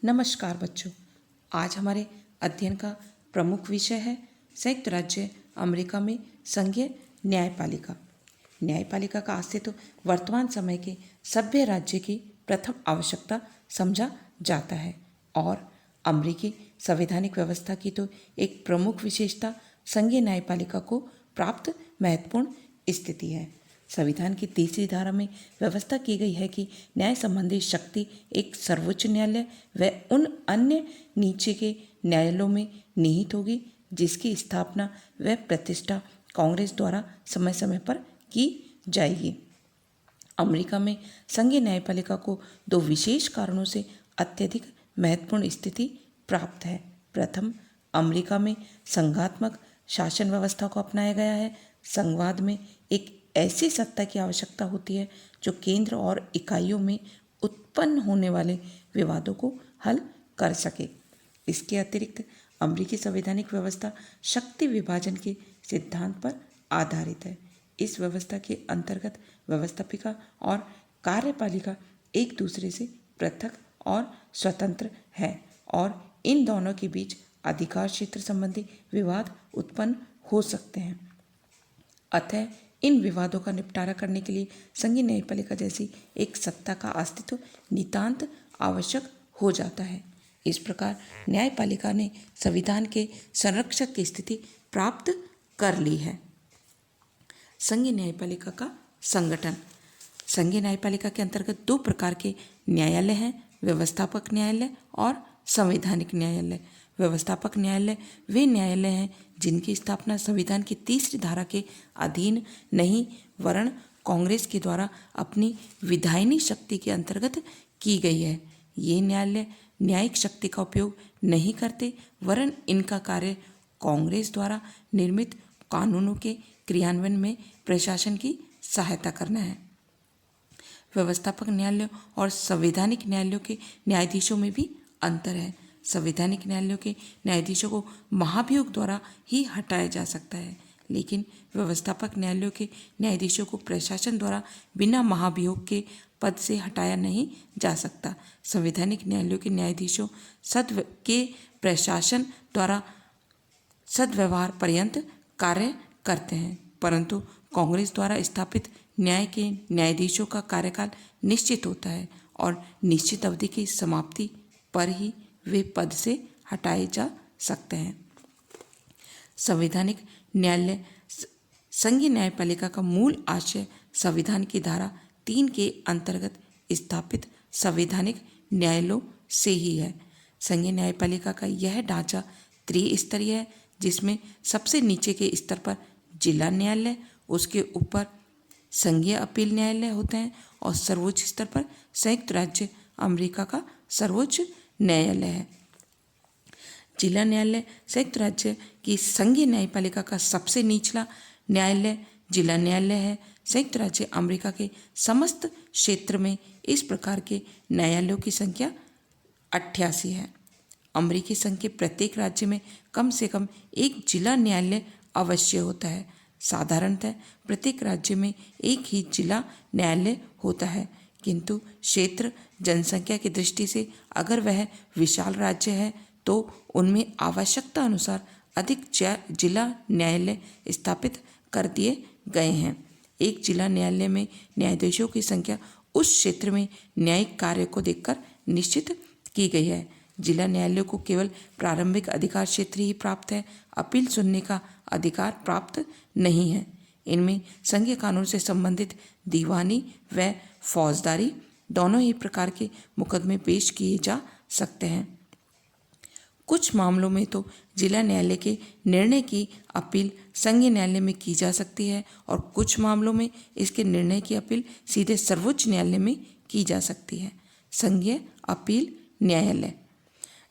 नमस्कार बच्चों। आज हमारे अध्ययन का प्रमुख विषय है संयुक्त राज्य अमेरिका में संघीय न्यायपालिका। न्यायपालिका का अस्तित्व वर्तमान समय के सभ्य राज्य की प्रथम आवश्यकता समझा जाता है और अमेरिकी संवैधानिक व्यवस्था की तो एक प्रमुख विशेषता संघीय न्यायपालिका को प्राप्त महत्वपूर्ण स्थिति है। संविधान की तीसरी धारा में व्यवस्था की गई है कि न्याय संबंधी शक्ति एक सर्वोच्च न्यायालय व उन अन्य नीचे के न्यायालयों में निहित होगी जिसकी स्थापना व प्रतिष्ठा कांग्रेस द्वारा समय समय पर की जाएगी। अमेरिका में संघीय न्यायपालिका को दो विशेष कारणों से अत्यधिक महत्वपूर्ण स्थिति प्राप्त है। प्रथम, अमेरिका में संघात्मक शासन व्यवस्था को अपनाया गया है। संघवाद में एक ऐसी सत्ता की आवश्यकता होती है जो केंद्र और इकाइयों में उत्पन्न होने वाले विवादों को हल कर सके। इसके अतिरिक्त अमेरिकी संवैधानिक व्यवस्था शक्ति विभाजन के सिद्धांत पर आधारित है। इस व्यवस्था के अंतर्गत व्यवस्थापिका और कार्यपालिका एक दूसरे से पृथक और स्वतंत्र है और इन दोनों के बीच अधिकार क्षेत्र संबंधी विवाद उत्पन्न हो सकते हैं। अतः इन विवादों का निपटारा करने के लिए संघीय न्यायपालिका जैसी एक सत्ता का अस्तित्व नितांत आवश्यक हो जाता है। इस प्रकार न्यायपालिका ने संविधान के संरक्षक की स्थिति प्राप्त कर ली है। संघीय न्यायपालिका का संगठन। संघीय न्यायपालिका के अंतर्गत दो प्रकार के न्यायालय हैं, व्यवस्थापक न्यायालय और संवैधानिक न्यायालय। व्यवस्थापक न्यायालय वे न्यायालय हैं जिनकी स्थापना संविधान की तीसरी धारा के अधीन नहीं वरन कांग्रेस के द्वारा अपनी विधायिनी शक्ति के अंतर्गत की गई है। ये न्यायालय न्यायिक शक्ति का उपयोग नहीं करते वरन इनका कार्य कांग्रेस द्वारा निर्मित कानूनों के क्रियान्वयन में प्रशासन की सहायता करना है। व्यवस्थापक न्यायालयों और संवैधानिक न्यायालयों के न्यायाधीशों में भी अंतर है। संवैधानिक न्यायालयों के न्यायाधीशों को महाभियोग द्वारा ही हटाया जा सकता है, लेकिन व्यवस्थापक न्यायालयों के न्यायाधीशों को प्रशासन द्वारा बिना महाभियोग के पद से हटाया नहीं जा सकता। संवैधानिक न्यायालयों के न्यायाधीशों के प्रशासन द्वारा सद्व्यवहार पर्यंत कार्य करते हैं, परंतु कांग्रेस द्वारा स्थापित न्याय के न्यायाधीशों का कार्यकाल निश्चित होता है और निश्चित अवधि की समाप्ति पर ही वे पद से हटाए जा सकते हैं। संवैधानिक न्यायालय संघीय न्यायपालिका का मूल आशय संविधान की धारा 3 के अंतर्गत स्थापित संवैधानिक न्यायालयों से ही है। संघीय न्यायपालिका का यह ढांचा त्रिस्तरीय है, जिसमें सबसे नीचे के स्तर पर जिला न्यायालय, उसके ऊपर संघीय अपील न्यायालय होते हैं और सर्वोच्च स्तर पर संयुक्त राज्य अमेरिका का सर्वोच्च न्यायालय है। जिला न्यायालय संयुक्त राज्य की संघीय न्यायपालिका का सबसे निचला न्यायालय जिला न्यायालय है। संयुक्त राज्य अमेरिका के समस्त क्षेत्र में इस प्रकार के न्यायालयों की संख्या 88 है। अमेरिकी संघ के प्रत्येक राज्य में कम से कम एक जिला न्यायालय अवश्य होता है। साधारणतः प्रत्येक राज्य में एक ही जिला न्यायालय होता है, किंतु क्षेत्र जनसंख्या की दृष्टि से अगर वह विशाल राज्य है तो उनमें आवश्यकता अनुसार अधिक जिला न्यायालय स्थापित कर दिए गए हैं। एक जिला न्यायालय में न्यायाधीशों की संख्या उस क्षेत्र में न्यायिक कार्य को देखकर निश्चित की गई है। जिला न्यायालयों को केवल प्रारंभिक अधिकार क्षेत्र ही प्राप्त है, अपील सुनने का अधिकार प्राप्त नहीं है। इनमें संघीय कानून से संबंधित दीवानी व फौजदारी दोनों ही प्रकार के मुकदमे पेश किए जा सकते हैं। कुछ मामलों में तो जिला न्यायालय के निर्णय की अपील संघीय न्यायालय में की जा सकती है और कुछ मामलों में इसके निर्णय की अपील सीधे सर्वोच्च न्यायालय में की जा सकती है। संघीय अपील न्यायालय।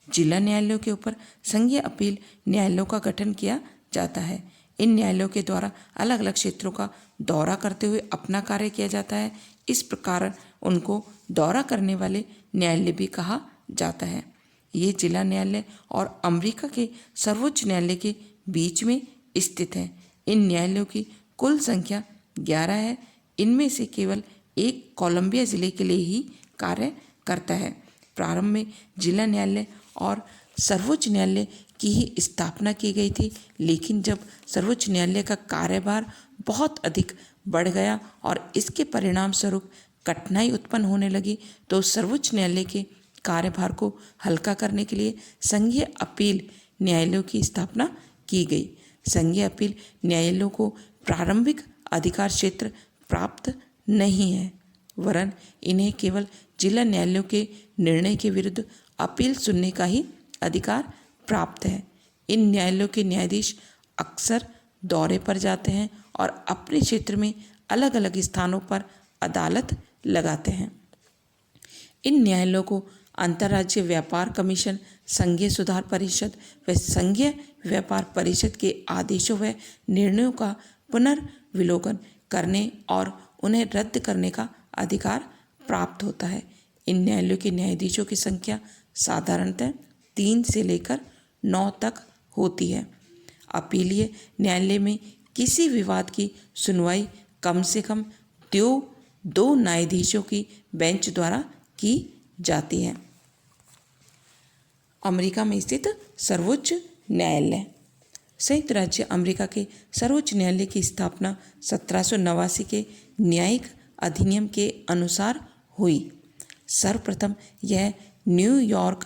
जिला न्यायालयों के ऊपर संघीय अपील न्यायालयों का गठन किया जाता है। इन न्यायालयों के द्वारा अलग अलग क्षेत्रों का दौरा करते हुए अपना कार्य किया जाता है। इस प्रकार उनको दौरा करने वाले न्यायालय भी कहा जाता है। ये जिला न्यायालय और अमेरिका के सर्वोच्च न्यायालय के बीच में स्थित है। इन न्यायालयों की कुल संख्या 11 है। इनमें से केवल एक कोलंबिया जिले के लिए ही कार्य करता है। प्रारंभ में जिला न्यायालय और सर्वोच्च न्यायालय की ही स्थापना की गई थी, लेकिन जब सर्वोच्च न्यायालय का कार्यभार बहुत अधिक बढ़ गया और इसके परिणाम स्वरूप कठिनाई उत्पन्न होने लगी, तो सर्वोच्च न्यायालय के कार्यभार को हल्का करने के लिए संघीय अपील न्यायालयों की स्थापना की गई। संघीय अपील न्यायालयों को प्रारंभिक अधिकार क्षेत्र प्राप्त नहीं है, वरन इन्हें केवल जिला न्यायालयों के निर्णय के विरुद्ध अपील सुनने का ही अधिकार प्राप्त है। इन न्यायालयों के न्यायाधीश अक्सर दौरे पर जाते हैं और अपने क्षेत्र में अलग अलग स्थानों पर अदालत लगाते हैं। इन न्यायालयों को अंतर्राज्यीय व्यापार कमीशन, संघीय सुधार परिषद व संघीय व्यापार परिषद के आदेशों व निर्णयों का पुनर्विलोकन करने और उन्हें रद्द करने का अधिकार प्राप्त होता है। इन न्यायालयों के न्यायाधीशों की संख्या साधारणतः 3 से लेकर 9 तक होती है। अपीलीय न्यायालय में किसी विवाद की सुनवाई कम से कम 2 न्यायाधीशों की बेंच द्वारा की जाती है। अमेरिका में स्थित सर्वोच्च न्यायालय। संयुक्त राज्य अमेरिका के सर्वोच्च न्यायालय की स्थापना 1789 के न्यायिक अधिनियम के अनुसार हुई। सर्वप्रथम यह न्यूयॉर्क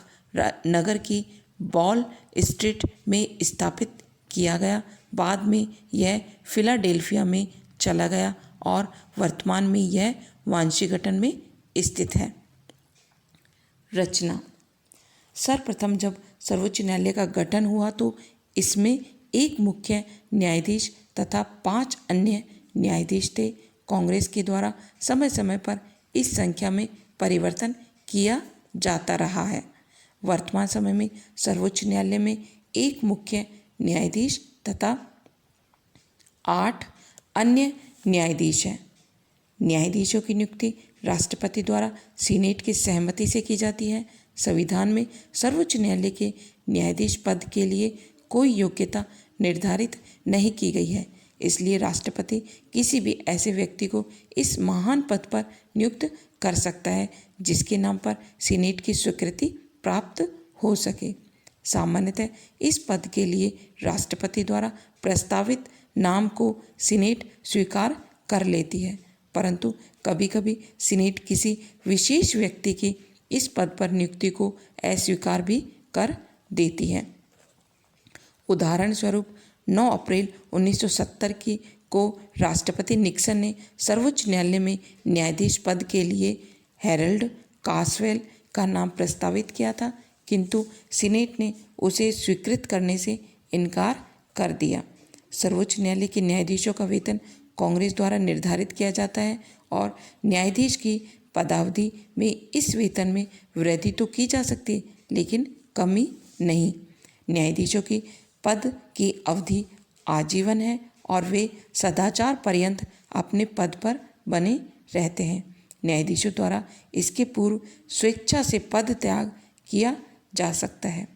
नगर की वॉल स्ट्रीट में स्थापित किया गया। बाद में यह फिलाडेल्फिया में चला गया और वर्तमान में यह वाशिंगटन में स्थित है। रचना। सर्वप्रथम जब सर्वोच्च न्यायालय का गठन हुआ तो इसमें एक मुख्य न्यायाधीश तथा 5 अन्य न्यायाधीश थे। कांग्रेस के द्वारा समय समय पर इस संख्या में परिवर्तन किया जाता रहा है। वर्तमान समय में सर्वोच्च न्यायालय में एक मुख्य न्यायाधीश तथा 8 अन्य न्यायाधीश हैं। न्यायाधीशों की नियुक्ति राष्ट्रपति द्वारा सीनेट की सहमति से की जाती है। संविधान में सर्वोच्च न्यायालय के न्यायाधीश पद के लिए कोई योग्यता निर्धारित नहीं की गई है, इसलिए राष्ट्रपति किसी भी ऐसे व्यक्ति को इस महान पद पर नियुक्त कर सकता है जिसके नाम पर सीनेट की स्वीकृति प्राप्त हो सके। सामान्यतः इस पद के लिए राष्ट्रपति द्वारा प्रस्तावित नाम को सीनेट स्वीकार कर लेती है, परंतु कभी कभी सीनेट किसी विशेष व्यक्ति की इस पद पर नियुक्ति को अस्वीकार भी कर देती है। उदाहरण स्वरूप 9 अप्रैल 1970 को राष्ट्रपति निक्सन ने सर्वोच्च न्यायालय में न्यायाधीश पद के लिए हैरोल्ड कासवेल का नाम प्रस्तावित किया था, किंतु सीनेट ने उसे स्वीकृत करने से इनकार कर दिया। सर्वोच्च न्यायालय के न्यायाधीशों का वेतन कांग्रेस द्वारा निर्धारित किया जाता है और न्यायाधीश की पदावधि में इस वेतन में वृद्धि तो की जा सकती है, लेकिन कमी नहीं। न्यायाधीशों की पद की अवधि आजीवन है और वे सदाचार पर्यंत अपने पद पर बने रहते हैं। न्यायाधीशों द्वारा इसके पूर्व स्वेच्छा से पद त्याग किया जा सकता है।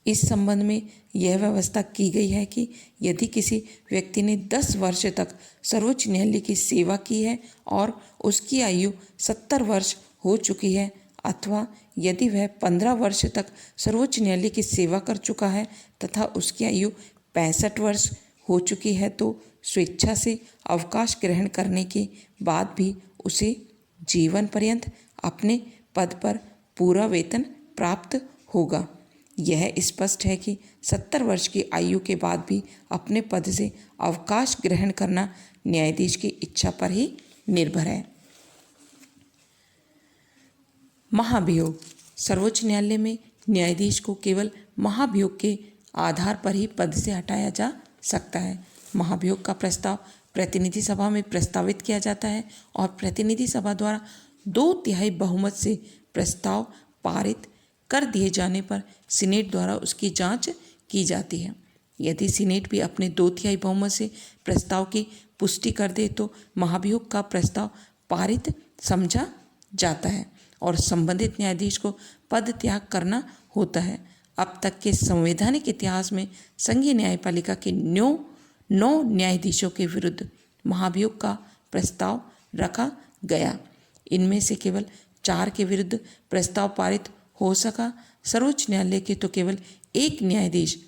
इस संबंध में यह व्यवस्था की गई है कि यदि किसी व्यक्ति ने 10 वर्ष तक सर्वोच्च न्यायालय की सेवा की है और उसकी आयु 70 वर्ष हो चुकी है, अथवा यदि वह 15 वर्ष तक सर्वोच्च न्यायालय की सेवा कर चुका है तथा उसकी आयु 65 वर्ष हो चुकी है, तो स्वेच्छा से अवकाश ग्रहण करने के बाद भी उसे जीवन पर्यंत अपने पद पर पूरा वेतन प्राप्त होगा। यह स्पष्ट है कि 70 वर्ष की आयु के बाद भी अपने पद से अवकाश ग्रहण करना न्यायाधीश की इच्छा पर ही निर्भर है। महाभियोग। सर्वोच्च न्यायालय में न्यायाधीश को केवल महाभियोग के आधार पर ही पद से हटाया जा सकता है। महाभियोग का प्रस्ताव प्रतिनिधि सभा में प्रस्तावित किया जाता है और प्रतिनिधि सभा द्वारा 2/3 बहुमत से प्रस्ताव पारित कर दिए जाने पर सीनेट द्वारा उसकी जांच की जाती है। यदि सीनेट भी अपने 2/3 बहुमत से प्रस्ताव की पुष्टि कर दे तो महाभियोग का प्रस्ताव पारित समझा जाता है और संबंधित न्यायाधीश को पद त्याग करना होता है। अब तक के संवैधानिक इतिहास में संघीय न्यायपालिका के 9 न्यायाधीशों के विरुद्ध महाभियोग का प्रस्ताव रखा गया। इनमें से केवल 4 के विरुद्ध प्रस्ताव पारित हो सका। सर्वोच्च न्यायालय के तो केवल एक न्यायाधीश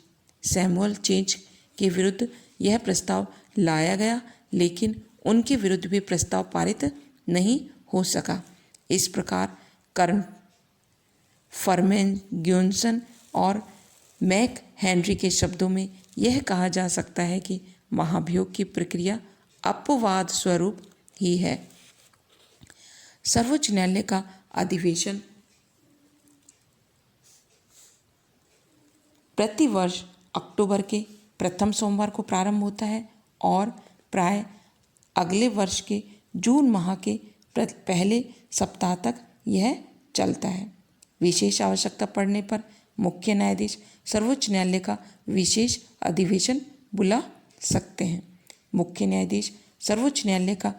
सैमुअल चेंज के विरुद्ध यह प्रस्ताव लाया गया, लेकिन उनके विरुद्ध भी प्रस्ताव पारित नहीं हो सका। इस प्रकार कर्न, फर्मेंग्यूसन और मैक हेनरी के शब्दों में यह कहा जा सकता है कि महाभियोग की प्रक्रिया अपवाद स्वरूप ही है। सर्वोच्च न्यायालय का अधिवेशन प्रतिवर्ष अक्टूबर के प्रथम सोमवार को प्रारंभ होता है और प्राय अगले वर्ष के जून माह के पहले सप्ताह तक यह चलता है। विशेष आवश्यकता पड़ने पर मुख्य न्यायाधीश सर्वोच्च न्यायालय का विशेष अधिवेशन बुला सकते हैं। मुख्य न्यायाधीश सर्वोच्च न्यायालय का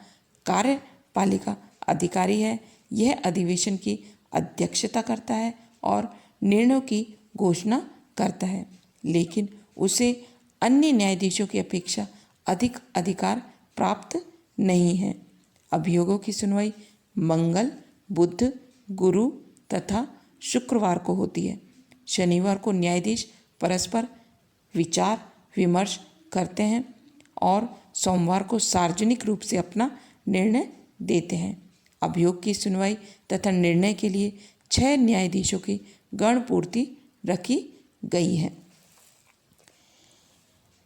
कार्यपालिका अधिकारी है। यह अधिवेशन की अध्यक्षता करता है और निर्णयों की घोषणा करता है, लेकिन उसे अन्य न्यायाधीशों की अपेक्षा अधिक अधिकार प्राप्त नहीं है। अभियोगों की सुनवाई मंगल, बुध, गुरु तथा शुक्रवार को होती है। शनिवार को न्यायाधीश परस्पर विचार विमर्श करते हैं और सोमवार को सार्वजनिक रूप से अपना निर्णय देते हैं। अभियोग की सुनवाई तथा निर्णय के लिए 6 न्यायाधीशों की गणपूर्ति रखी गई है।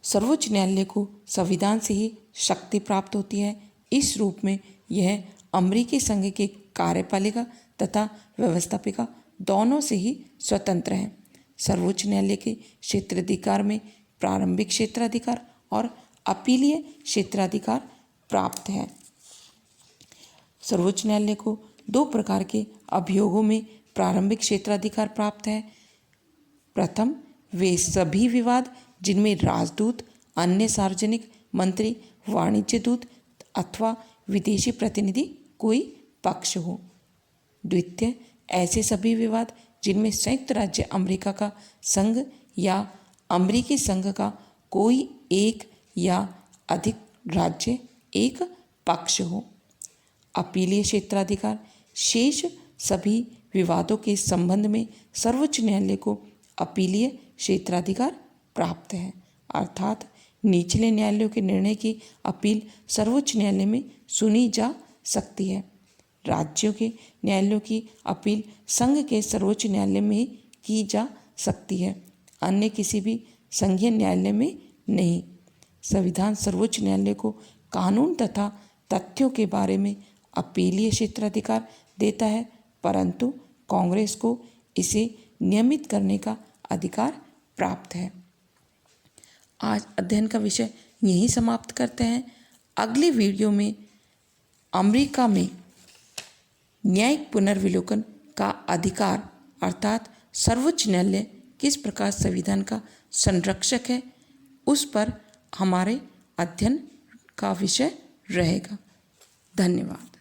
सर्वोच्च न्यायालय को संविधान से ही शक्ति प्राप्त होती है। इस रूप में यह अमेरिकी संघ के कार्यपालिका तथा व्यवस्थापिका दोनों से ही स्वतंत्र है। सर्वोच्च न्यायालय के क्षेत्राधिकार में प्रारंभिक क्षेत्राधिकार और अपीलीय क्षेत्राधिकार प्राप्त है। सर्वोच्च न्यायालय को 2 प्रकार के अभियोगों में प्रारंभिक क्षेत्राधिकार प्राप्त है। प्रथम, वे सभी विवाद जिनमें राजदूत, अन्य सार्वजनिक मंत्री, वाणिज्य दूत अथवा विदेशी प्रतिनिधि कोई पक्ष हो। द्वितीय, ऐसे सभी विवाद जिनमें संयुक्त राज्य अमेरिका का संघ या अमेरिकी संघ का कोई एक या अधिक राज्य एक पक्ष हो। अपीलीय क्षेत्राधिकार, शेष सभी विवादों के संबंध में सर्वोच्च न्यायालय को अपीलीय क्षेत्राधिकार प्राप्त है, अर्थात निचले न्यायालयों के निर्णय की अपील सर्वोच्च न्यायालय में सुनी जा सकती है। राज्यों के न्यायालयों की अपील संघ के सर्वोच्च न्यायालय में की जा सकती है, अन्य किसी भी संघीय न्यायालय में नहीं। संविधान सर्वोच्च न्यायालय को कानून तथा तथ्यों के बारे में अपीलीय क्षेत्राधिकार देता है, परंतु कांग्रेस को इसे नियमित करने का अधिकार प्राप्त है। आज अध्ययन का विषय यहीं समाप्त करते हैं। अगले वीडियो में अमेरिका में न्यायिक पुनर्विलोकन का अधिकार अर्थात सर्वोच्च न्यायालय किस प्रकार संविधान का संरक्षक है, उस पर हमारे अध्ययन का विषय रहेगा। धन्यवाद।